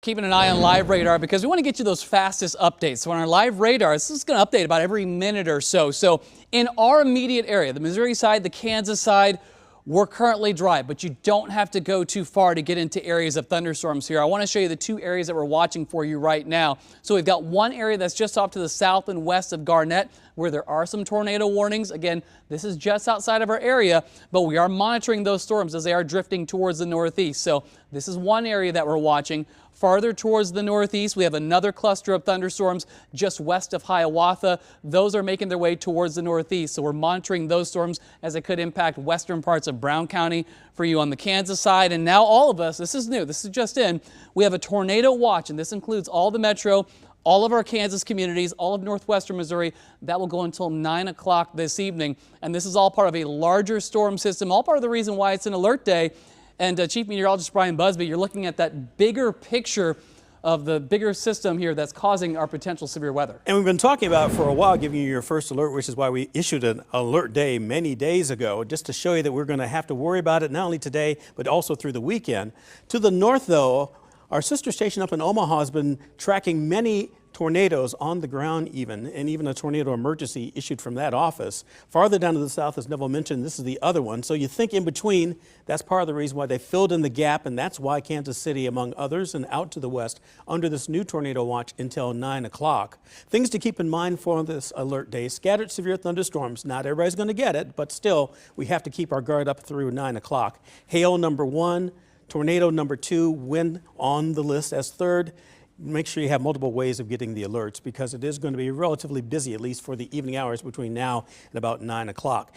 Keeping an eye on Live Radar because we want to get you those fastest updates. So on our Live Radar, this is going to update about every minute or so. So in our immediate area, the Missouri side, the Kansas side, we're currently dry, but you don't have to go too far to get into areas of thunderstorms here. I want to show you the two areas that we're watching for you right now. So we've got one area that's just off to the south and west of Garnett where there are some tornado warnings. Again, this is just outside of our area, but we are monitoring those storms as they are drifting towards the northeast. So this is one area that we're watching. Farther towards the northeast, we have another cluster of thunderstorms just west of Hiawatha. Those are making their way towards the northeast, so we're monitoring those storms as it could impact western parts of Brown County for you on the Kansas side. And now all of us, this is new, this is just in, we have a tornado watch, and this includes all the metro, all of our Kansas communities, all of northwestern Missouri. That will go until 9 o'clock this evening. And this is all part of a larger storm system, all part of the reason why it's an alert day. And Chief Meteorologist Brian Busby, you're looking at that bigger picture of the bigger system here that's causing our potential severe weather. And we've been talking about for a while giving you your first alert, which is why we issued an alert day many days ago, just to show you that we're going to have to worry about it not only today, but also through the weekend. To the north, though, our sister station up in Omaha has been tracking many tornadoes on the ground and even a tornado emergency issued from that office. Farther down to the south, as Neville mentioned, this is the other one. So you think in between, that's part of the reason why they filled in the gap, and that's why Kansas City, among others, and out to the west, under this new tornado watch until 9 o'clock. Things to keep in mind for this alert day: scattered severe thunderstorms. Not everybody's going to get it, but still, we have to keep our guard up through 9 o'clock. Hail number 1, tornado number 2, wind on the list as third. Make sure you have multiple ways of getting the alerts because it is going to be relatively busy, at least for the evening hours between now and about 9 o'clock.